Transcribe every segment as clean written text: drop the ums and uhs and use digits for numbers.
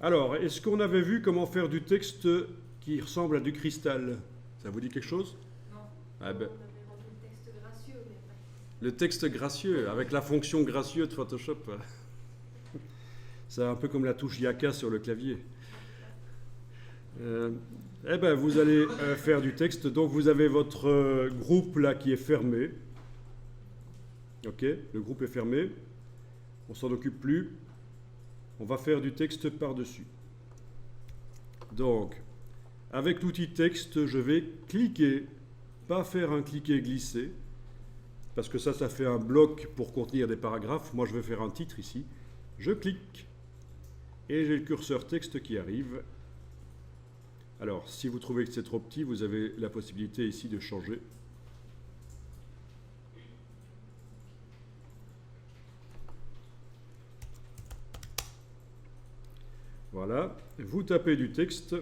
Alors, est-ce qu'on avait vu comment faire du texte qui ressemble à du cristal? Ça vous dit quelque chose? Non. Ah ben, On avait rendu le texte gracieux, mais pas. le texte gracieux, avec la fonction gracieux de Photoshop. C'est un peu comme la touche Yaka sur le clavier. Eh ben, vous allez faire du texte. Donc, vous avez votre groupe là qui est fermé. Ok, le groupe est fermé. On s'en occupe plus. On va faire du texte par-dessus. Donc, avec l'outil texte, je vais cliquer, pas faire un cliquer-glisser, parce que ça fait un bloc pour contenir des paragraphes. Moi, je vais faire un titre ici. Je clique et j'ai le curseur texte qui arrive. Alors, si vous trouvez que c'est trop petit, vous avez la possibilité ici de changer. Voilà, vous tapez du texte.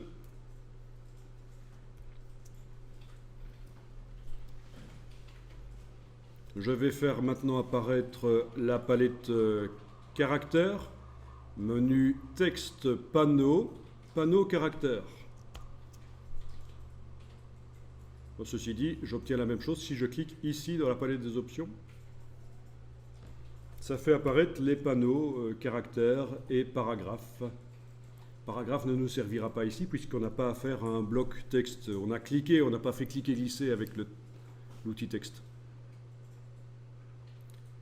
Je vais faire maintenant apparaître la palette caractères, menu texte panneau, panneau caractères. Bon, ceci dit, j'obtiens la même chose si je clique ici dans la palette des options. Ça fait apparaître les panneaux caractères et paragraphes. Paragraphe ne nous servira pas ici puisqu'on n'a pas affaire à un bloc texte. On a cliqué, on n'a pas fait cliquer-glisser avec l'outil texte.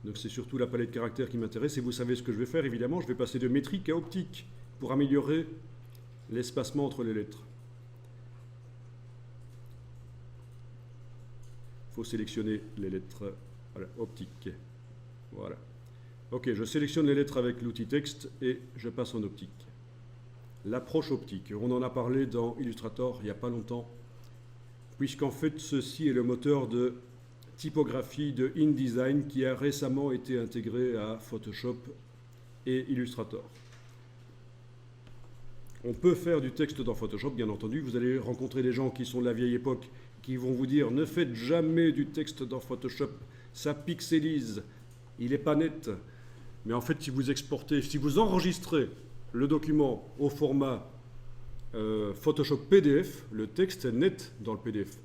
Donc c'est surtout la palette caractères qui m'intéresse et vous savez ce que je vais faire évidemment, je vais passer de métrique à optique pour améliorer l'espacement entre les lettres. Il faut sélectionner les lettres voilà, optique. Voilà. Ok, je sélectionne les lettres avec l'outil texte et je passe en optique. L'approche optique, on en a parlé dans Illustrator il n'y a pas longtemps, puisqu'en fait ceci est le moteur de typographie de InDesign qui a récemment été intégré à Photoshop et Illustrator. On peut faire du texte dans Photoshop, bien entendu. Vous allez rencontrer des gens qui sont de la vieille époque qui vont vous dire ne faites jamais du texte dans Photoshop, ça pixelise, il n'est pas net. Mais en fait, si vous exportez, si vous enregistrez le document au format Photoshop PDF, le texte est net dans le PDF.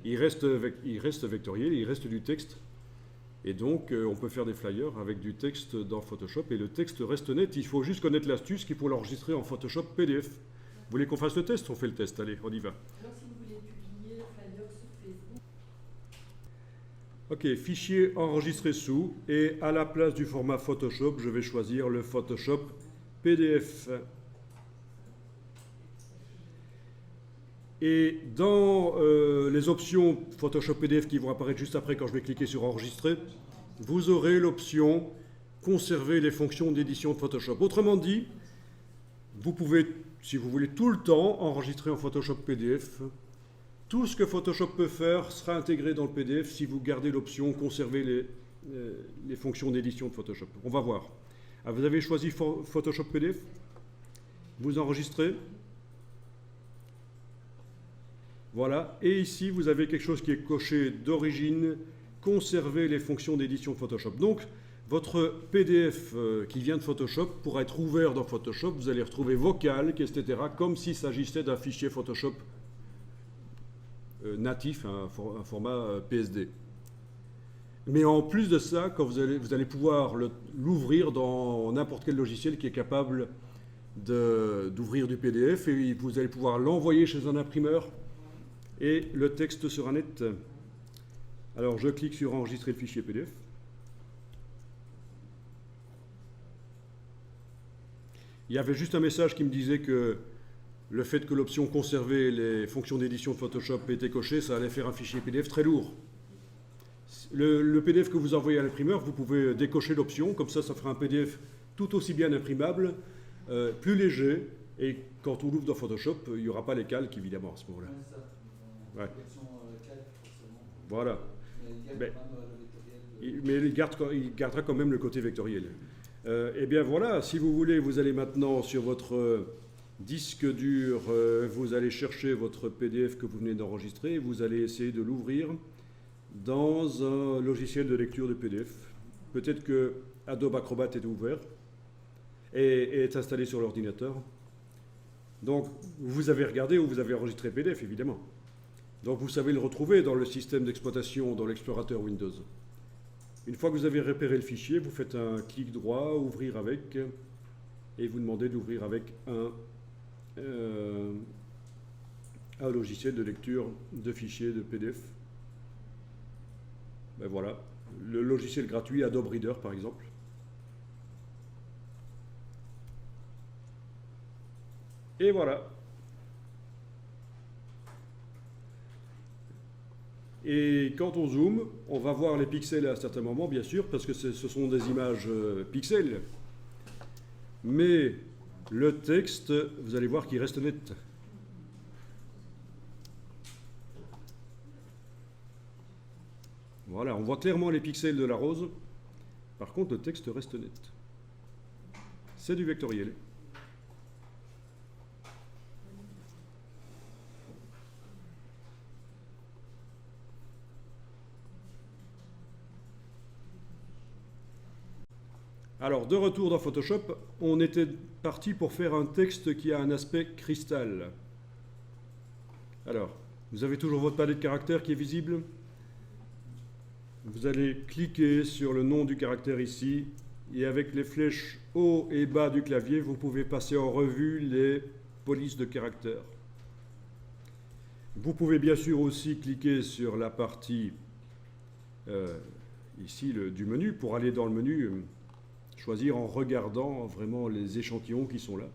Il reste vectoriel, il reste du texte. Et donc, on peut faire des flyers avec du texte dans Photoshop et le texte reste net. Il faut juste connaître l'astuce qu'il faut l'enregistrer en Photoshop PDF. Vous voulez qu'on fasse le test? On fait le test. Allez, on y va. Alors, si vous voulez publier le flyer sur Facebook. Ok, fichier enregistré sous. Et à la place du format Photoshop, je vais choisir le Photoshop PDF. Et dans les options Photoshop PDF qui vont apparaître juste après quand je vais cliquer sur Enregistrer, vous aurez l'option Conserver les fonctions d'édition de Photoshop. Autrement dit, vous pouvez, si vous voulez tout le temps, enregistrer en Photoshop PDF. Tout ce que Photoshop peut faire sera intégré dans le PDF si vous gardez l'option Conserver les fonctions d'édition de Photoshop. On va voir. Ah, vous avez choisi Photoshop PDF. Vous enregistrez. Voilà, et ici vous avez quelque chose qui est coché d'origine, conserver les fonctions d'édition de Photoshop. Donc, votre PDF qui vient de Photoshop pourra être ouvert dans Photoshop, vous allez retrouver vocal, etc., comme s'il s'agissait d'un fichier Photoshop natif, un format PSD. Mais en plus de ça, quand vous allez pouvoir l'ouvrir dans n'importe quel logiciel qui est capable d'ouvrir du PDF, et vous allez pouvoir l'envoyer chez un imprimeur, et le texte sera net. Alors je clique sur enregistrer le fichier PDF. Il y avait juste un message qui me disait que le fait que l'option conserver les fonctions d'édition de Photoshop était cochée, ça allait faire un fichier PDF très lourd. Le PDF que vous envoyez à l'imprimeur, vous pouvez décocher l'option, comme ça fera un PDF tout aussi bien imprimable, plus léger, et quand on l'ouvre dans Photoshop, il n'y aura pas les calques évidemment à ce moment-là. Ouais. Voilà. Mais il gardera quand même le côté vectoriel. Et bien voilà, si vous voulez, vous allez maintenant sur votre disque dur, vous allez chercher votre PDF que vous venez d'enregistrer, vous allez essayer de l'ouvrir dans un logiciel de lecture de PDF. Peut-être que Adobe Acrobat est ouvert. et est installé sur l'ordinateur. Donc, vous avez regardé ou vous avez enregistré PDF, évidemment. Donc, vous savez le retrouver dans le système d'exploitation, dans l'explorateur Windows. Une fois que vous avez repéré le fichier, vous faites un clic droit, ouvrir avec, et vous demandez d'ouvrir avec un logiciel de lecture de fichiers de PDF. Ben voilà, le logiciel gratuit Adobe Reader, par exemple. Et voilà. Et quand on zoome, on va voir les pixels à certains moments, bien sûr, parce que ce sont des images pixels. Mais le texte, vous allez voir qu'il reste net. Voilà, on voit clairement les pixels de la rose. Par contre, le texte reste net. C'est du vectoriel. Alors, de retour dans Photoshop, on était parti pour faire un texte qui a un aspect cristal. Alors, vous avez toujours votre palette de caractères qui est visible. Vous allez cliquer sur le nom du caractère ici, et avec les flèches haut et bas du clavier, vous pouvez passer en revue les polices de caractères. Vous pouvez bien sûr aussi cliquer sur la partie ici du menu pour aller dans le menu. Choisir en regardant vraiment les échantillons qui sont là.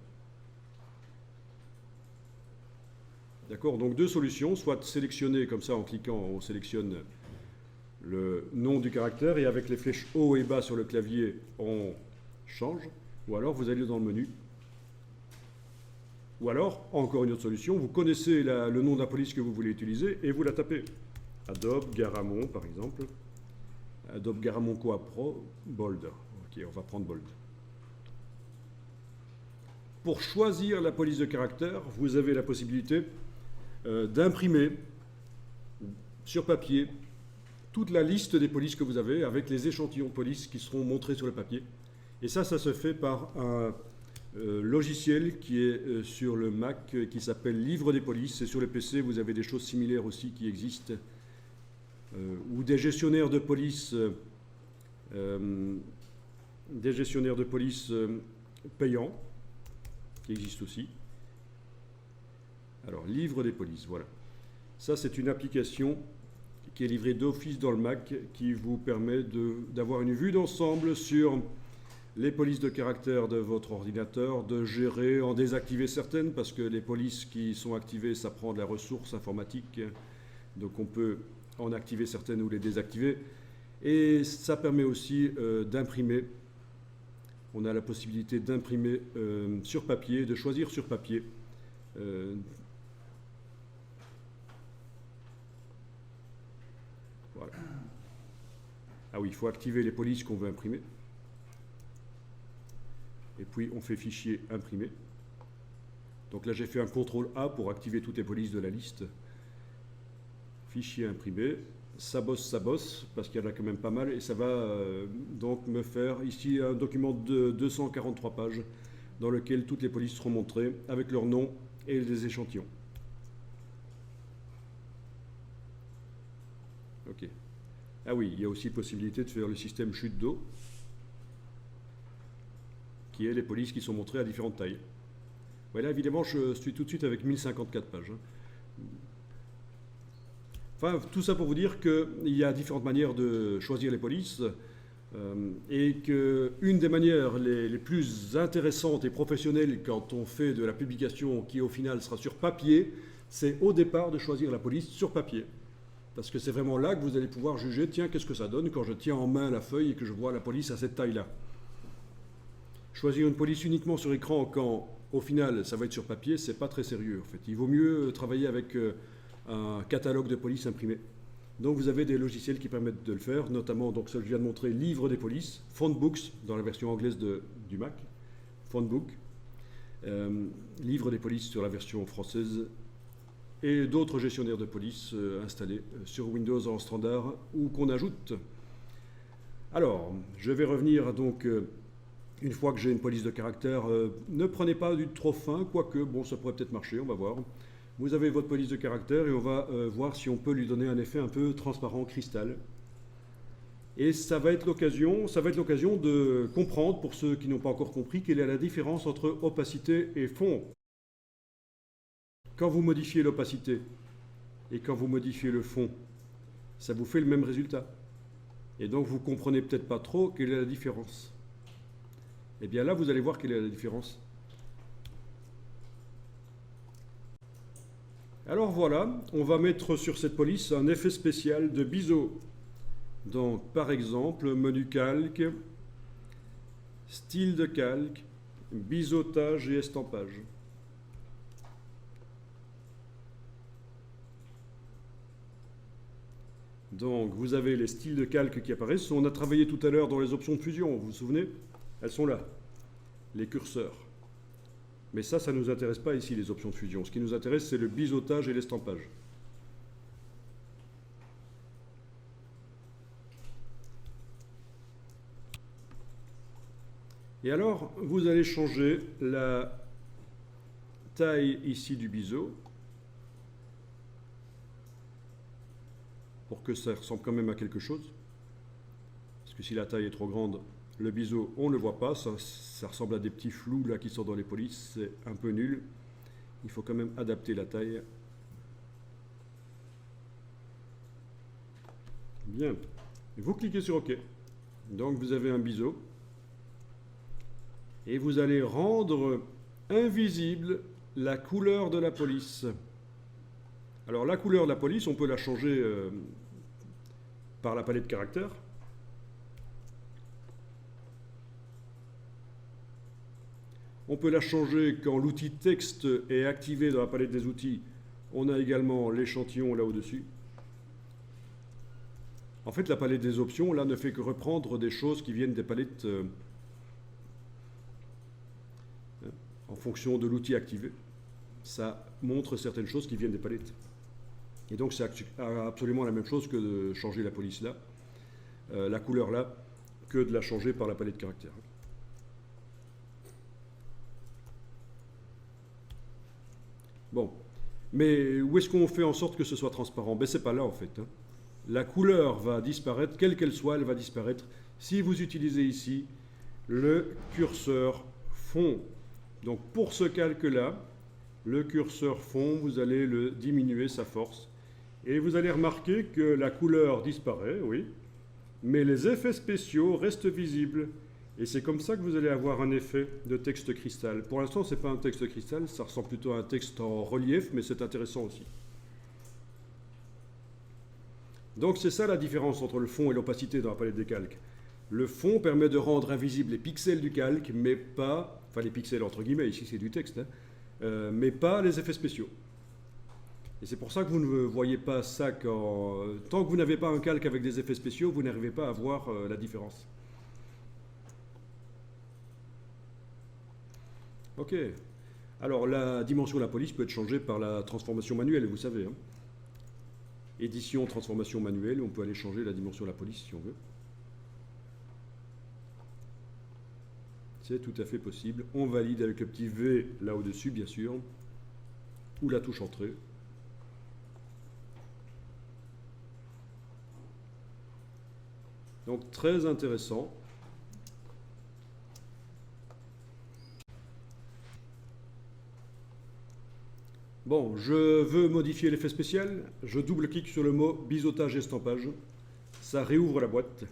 D'accord, donc deux solutions, soit sélectionner comme ça en cliquant, on sélectionne le nom du caractère et avec les flèches haut et bas sur le clavier, on change, ou alors vous allez dans le menu. Ou alors, encore une autre solution, vous connaissez le nom de la police que vous voulez utiliser et vous la tapez. Adobe Garamond par exemple, Adobe Garamond Koa Pro, Bold. Ok, on va prendre Bold. Pour choisir la police de caractère, vous avez la possibilité d'imprimer sur papier toute la liste des polices que vous avez avec les échantillons de police qui seront montrés sur le papier. Et ça se fait par un logiciel qui est sur le Mac qui s'appelle Livre des polices. Et sur le PC, vous avez des choses similaires aussi qui existent, ou des gestionnaires de police payants, qui existent aussi. Alors, Livre des polices, voilà. Ça, c'est une application qui est livrée d'office dans le Mac, qui vous permet d'avoir une vue d'ensemble sur les polices de caractère de votre ordinateur, de gérer, en désactiver certaines, parce que les polices qui sont activées, ça prend de la ressource informatique, donc on peut en activer certaines ou les désactiver. Et ça permet aussi d'imprimer. On a la possibilité d'imprimer sur papier, de choisir sur papier. Voilà. Ah oui, il faut activer les polices qu'on veut imprimer. Et puis on fait fichier imprimer. Donc là j'ai fait un CTRL A pour activer toutes les polices de la liste. Fichier imprimé. Ça bosse, parce qu'il y en a quand même pas mal, et ça va donc me faire ici un document de 243 pages dans lequel toutes les polices seront montrées avec leur nom et les échantillons. Ok. Ah oui, il y a aussi possibilité de faire le système chute d'eau, qui est les polices qui sont montrées à différentes tailles. Voilà, évidemment, je suis tout de suite avec 1054 pages. Enfin, tout ça pour vous dire qu'il y a différentes manières de choisir les polices et qu'une des manières les plus intéressantes et professionnelles quand on fait de la publication qui au final sera sur papier, c'est au départ de choisir la police sur papier. Parce que c'est vraiment là que vous allez pouvoir juger, tiens, qu'est-ce que ça donne quand je tiens en main la feuille et que je vois la police à cette taille-là. Choisir une police uniquement sur écran quand au final ça va être sur papier, c'est pas très sérieux en fait. Il vaut mieux travailler avec un catalogue de police imprimé. Donc vous avez des logiciels qui permettent de le faire, notamment donc celui que je viens de montrer, Livre des polices, Fontbooks dans la version anglaise du Mac, Fontbook, Livre des polices sur la version française, et d'autres gestionnaires de police installés sur Windows en standard ou qu'on ajoute. Alors, je vais revenir donc une fois que j'ai une police de caractère, ne prenez pas du trop fin, quoique, bon, ça pourrait peut-être marcher, on va voir. Vous avez votre police de caractère et on va voir si on peut lui donner un effet un peu transparent, cristal. Et ça va être l'occasion de comprendre, pour ceux qui n'ont pas encore compris, quelle est la différence entre opacité et fond. Quand vous modifiez l'opacité et quand vous modifiez le fond, ça vous fait le même résultat. Et donc vous ne comprenez peut-être pas trop quelle est la différence. Et bien là, vous allez voir quelle est la différence. Alors voilà, on va mettre sur cette police un effet spécial de biseau. Donc par exemple, menu calque, style de calque, biseautage et estampage. Donc vous avez les styles de calque qui apparaissent. On a travaillé tout à l'heure dans les options de fusion, vous vous souvenez? Elles sont là, les curseurs. Mais ça ne nous intéresse pas ici, les options de fusion. Ce qui nous intéresse, c'est le biseautage et l'estampage. Et alors, vous allez changer la taille ici du biseau pour que ça ressemble quand même à quelque chose. Parce que si la taille est trop grande, le biseau, on ne le voit pas. Ça ressemble à des petits flous là qui sont dans les polices. C'est un peu nul. Il faut quand même adapter la taille. Bien. Vous cliquez sur OK. Donc vous avez un biseau. Et vous allez rendre invisible la couleur de la police. Alors la couleur de la police, on peut la changer par la palette caractères. On peut la changer quand l'outil texte est activé dans la palette des outils. On a également l'échantillon là au-dessus. En fait, la palette des options, là, ne fait que reprendre des choses qui viennent des palettes en fonction de l'outil activé. Ça montre certaines choses qui viennent des palettes. Et donc, c'est absolument la même chose que de changer la police là, la couleur là, que de la changer par la palette caractères. Bon, mais où est-ce qu'on fait en sorte que ce soit transparent? Ben, c'est pas là en fait. La couleur va disparaître, quelle qu'elle soit, elle va disparaître si vous utilisez ici le curseur fond. Donc pour ce calque-là, le curseur fond, vous allez le diminuer sa force. Et vous allez remarquer que la couleur disparaît, oui, mais les effets spéciaux restent visibles. Et c'est comme ça que vous allez avoir un effet de texte cristal. Pour l'instant, ce n'est pas un texte cristal, ça ressemble plutôt à un texte en relief, mais c'est intéressant aussi. Donc c'est ça la différence entre le fond et l'opacité dans la palette des calques. Le fond permet de rendre invisibles les pixels du calque, mais pas, enfin les pixels entre guillemets, ici c'est du texte, mais pas les effets spéciaux. Et c'est pour ça que vous ne voyez pas ça quand... Tant que vous n'avez pas un calque avec des effets spéciaux, vous n'arrivez pas à voir la différence. Ok. Alors la dimension de la police peut être changée par la transformation manuelle, vous savez. Édition, transformation manuelle, on peut aller changer la dimension de la police si on veut. C'est tout à fait possible. On valide avec le petit V là au-dessus, bien sûr, ou la touche entrée. Donc très intéressant. Bon, je veux modifier l'effet spécial. Je double-clique sur le mot biseautage estampage. Ça réouvre la boîte.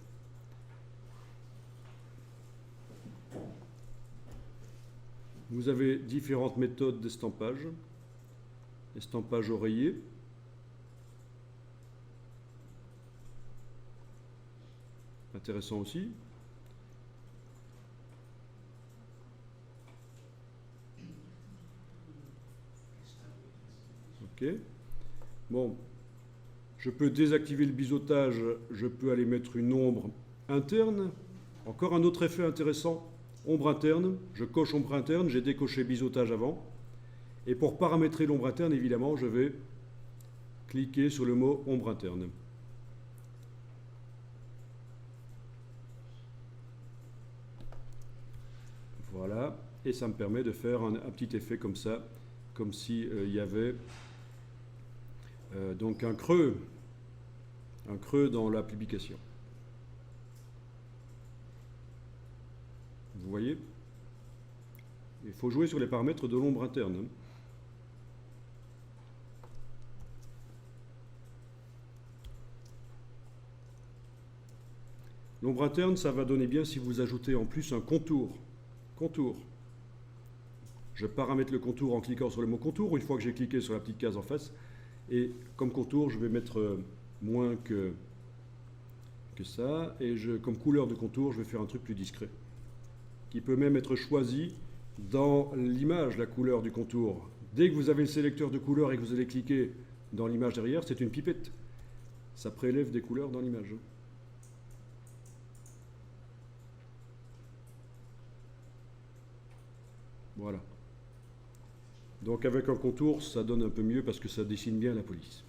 Vous avez différentes méthodes d'estampage. Estampage oreiller. Intéressant aussi. Ok. Bon, je peux désactiver le biseautage, je peux aller mettre une ombre interne. Encore un autre effet intéressant, ombre interne. Je coche ombre interne, j'ai décoché biseautage avant. Et pour paramétrer l'ombre interne, évidemment, je vais cliquer sur le mot ombre interne. Voilà, et ça me permet de faire un petit effet comme ça, comme si il y avait donc un creux dans la publication. Vous voyez? Il faut jouer sur les paramètres de l'ombre interne, hein. L'ombre interne, ça va donner bien si vous ajoutez en plus un contour. Contour. Je paramètre le contour en cliquant sur le mot contour, une fois que j'ai cliqué sur la petite case en face. Et comme contour, je vais mettre moins que ça. Et comme couleur de contour, je vais faire un truc plus discret, qui peut même être choisi dans l'image, la couleur du contour. Dès que vous avez le sélecteur de couleurs et que vous allez cliquer dans l'image derrière, c'est une pipette. Ça prélève des couleurs dans l'image. Voilà. Donc avec un contour, ça donne un peu mieux parce que ça dessine bien la police.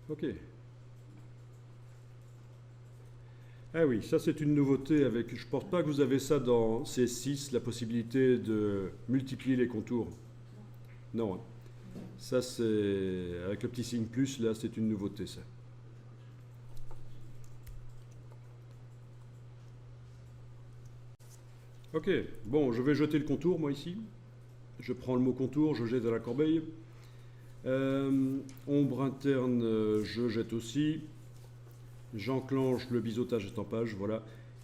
Ok. Ah oui, ça c'est une nouveauté avec. Je ne pense pas que vous avez ça dans CS6, la possibilité de multiplier les contours. Non, hein. Ça c'est. Avec le petit signe plus, là c'est une nouveauté ça. Ok, bon, je vais jeter le contour moi ici. Je prends le mot contour, je jette à la corbeille. Ombre interne, je jette aussi. J'enclenche le biseautage estampage, voilà.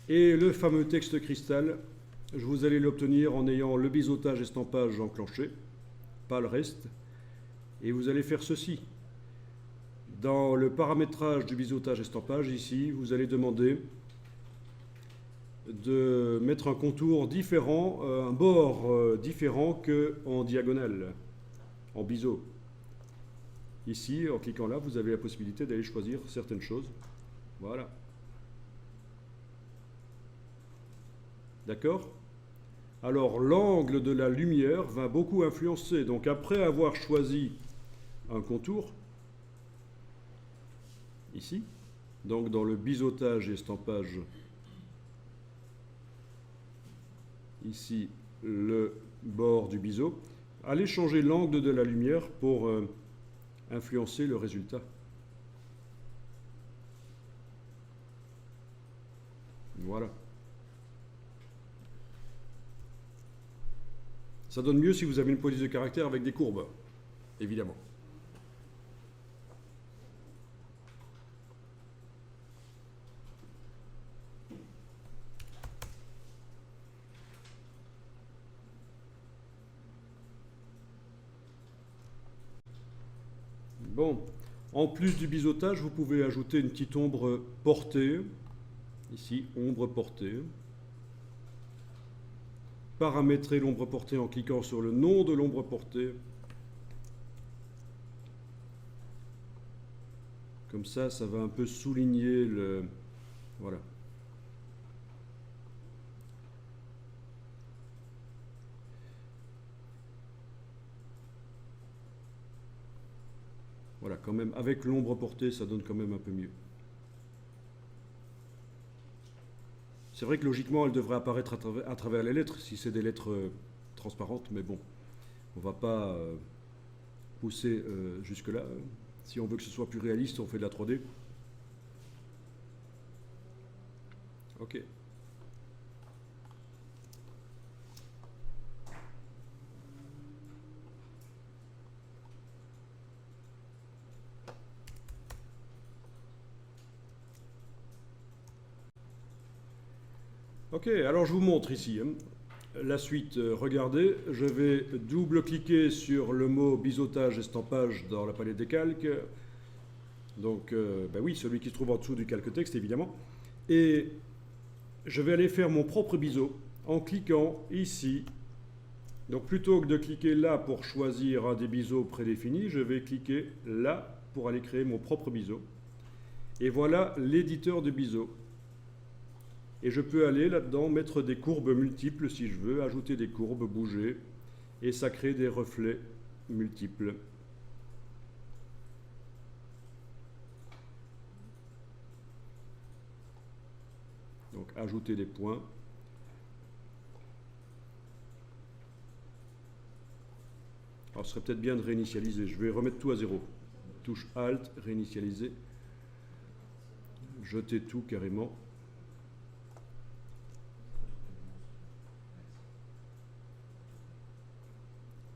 Et le fameux texte cristal, vous allez l'obtenir en ayant le biseautage estampage enclenché, pas le reste. Et vous allez faire ceci. Dans le paramétrage du biseautage estampage, ici, vous allez demander de mettre un contour différent, un bord différent qu'en diagonale, en biseau. Ici, en cliquant là, vous avez la possibilité d'aller choisir certaines choses. Voilà. D'accord? Alors, l'angle de la lumière va beaucoup influencer. Donc, après avoir choisi un contour, ici, donc dans le biseautage et estampage, ici, le bord du biseau, allez changer l'angle de la lumière pour influencer le résultat. Voilà. Ça donne mieux si vous avez une police de caractère avec des courbes, évidemment. Bon, en plus du biseautage, vous pouvez ajouter une petite ombre portée. Ici, ombre portée. Paramétrer l'ombre portée en cliquant sur le nom de l'ombre portée. Comme ça, ça va un peu souligner le... Voilà. Voilà, quand même, avec l'ombre portée, ça donne quand même un peu mieux. C'est vrai que logiquement, elle devrait apparaître à travers les lettres, si c'est des lettres transparentes, mais bon, on ne va pas pousser jusque-là. Si on veut que ce soit plus réaliste, on fait de la 3D. Ok. Ok, alors je vous montre ici la suite. Regardez, je vais double-cliquer sur le mot biseautage estampage dans la palette des calques. Donc, ben oui, celui qui se trouve en dessous du calque texte, évidemment. Et je vais aller faire mon propre biseau en cliquant ici. Donc, plutôt que de cliquer là pour choisir un des biseaux prédéfinis, je vais cliquer là pour aller créer mon propre biseau. Et voilà l'éditeur de biseau. Et je peux aller là-dedans mettre des courbes multiples si je veux, ajouter des courbes, bouger. et ça crée des reflets multiples. Donc ajouter des points. Alors ce serait peut-être bien de réinitialiser. Je vais remettre tout à zéro. Touche Alt, réinitialiser. Jeter tout carrément.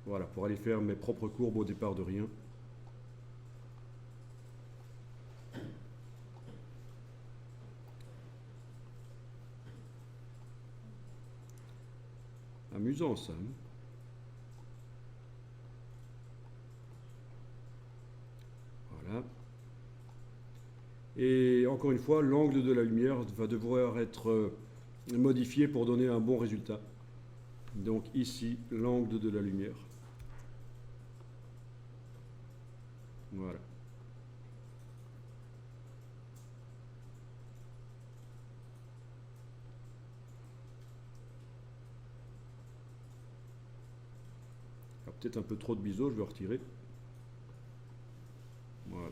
Voilà, pour aller faire mes propres courbes au départ de rien. Amusant ça. Hein? Voilà. Et encore une fois, l'angle de la lumière va devoir être modifié pour donner un bon résultat. Donc ici, l'angle de la lumière. Voilà. Peut-être un peu trop de biseau, je vais retirer. Voilà.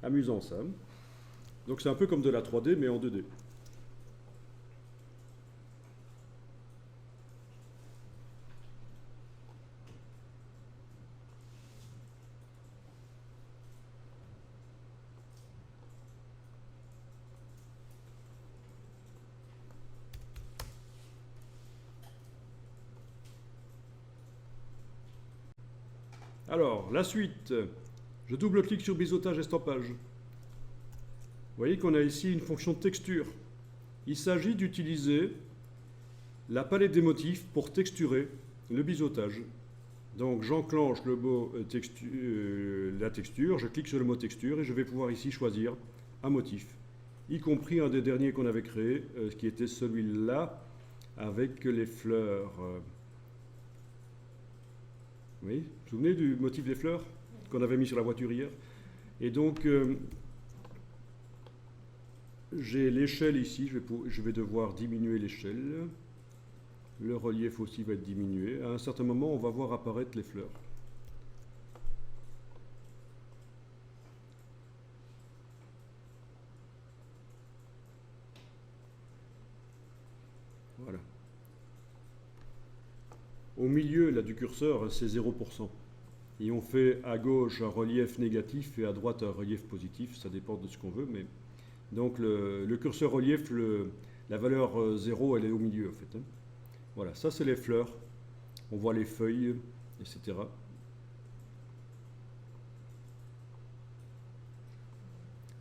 Amusant ça. Donc c'est un peu comme de la 3D mais en 2D. Alors, la suite. Je double-clique sur biseautage estampage. Vous voyez qu'on a ici une fonction de texture. Il s'agit d'utiliser la palette des motifs pour texturer le biseautage. Donc j'enclenche le mot la texture, je clique sur le mot texture et je vais pouvoir ici choisir un motif, y compris un des derniers qu'on avait créé, qui était celui-là, avec les fleurs. Oui, vous vous souvenez du motif des fleurs qu'on avait mis sur la voiture hier? Et donc, j'ai l'échelle ici, je vais devoir diminuer l'échelle. Le relief aussi va être diminué. À un certain moment, on va voir apparaître les fleurs. Voilà. Au milieu là, du curseur, c'est 0%. Et on fait à gauche un relief négatif et à droite un relief positif. Ça dépend de ce qu'on veut. Mais... Donc le curseur relief, la valeur 0, elle est au milieu en fait. Hein. Voilà, ça c'est les fleurs. On voit les feuilles, etc.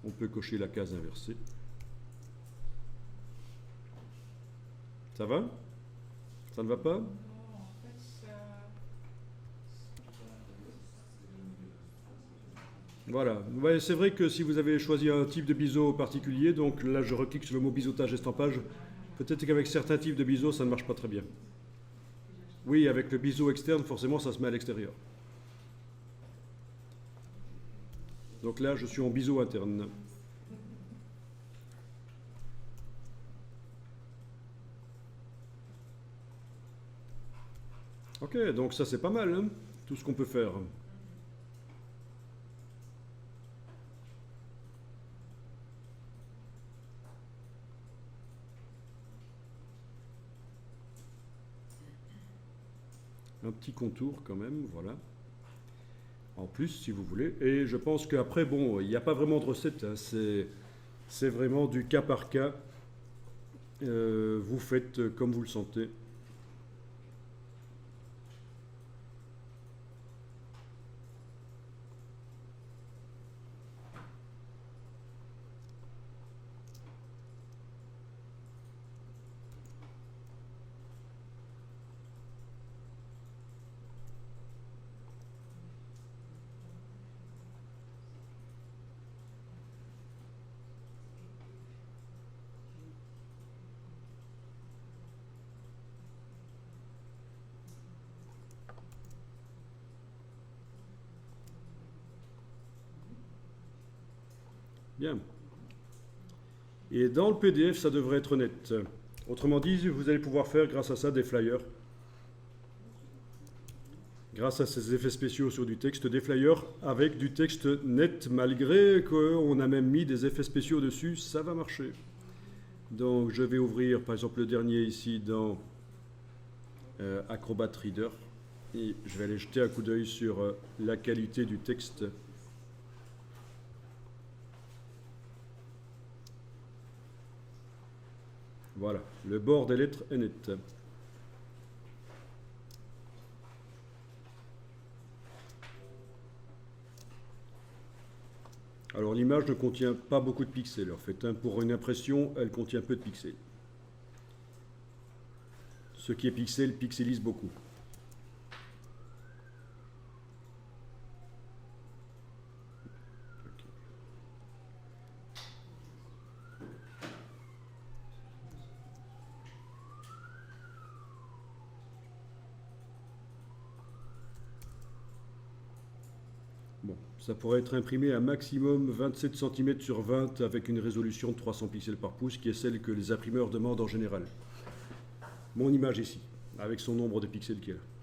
On peut cocher la case inversée. Ça va? Ça ne va pas? Voilà, ouais, c'est vrai que si vous avez choisi un type de biseau particulier, donc là je reclique sur le mot biseautage estampage, peut-être qu'avec certains types de biseaux ça ne marche pas très bien. Oui, avec le biseau externe, forcément ça se met à l'extérieur. Donc là je suis en biseau interne. Ok, donc ça c'est pas mal, hein, tout ce qu'on peut faire. Un petit contour quand même, voilà. En plus, si vous voulez. Et je pense qu'après, bon, il n'y a pas vraiment de recette. Hein, c'est vraiment du cas par cas. Vous faites comme vous le sentez. Bien. Et dans le PDF, ça devrait être net. Autrement dit, vous allez pouvoir faire grâce à ça des flyers. Grâce à ces effets spéciaux sur du texte, des flyers avec du texte net, malgré qu'on a même mis des effets spéciaux dessus, ça va marcher. Donc je vais ouvrir par exemple le dernier ici dans Acrobat Reader et je vais aller jeter un coup d'œil sur la qualité du texte. Voilà, le bord des lettres est net. Alors l'image ne contient pas beaucoup de pixels en fait, hein. Pour une impression, elle contient peu de pixels. Ce qui est pixel pixelise beaucoup. Bon, ça pourrait être imprimé à maximum 27 cm sur 20 avec une résolution de 300 pixels par pouce, qui est celle que les imprimeurs demandent en général. Mon image ici, avec son nombre de pixels qu'il a.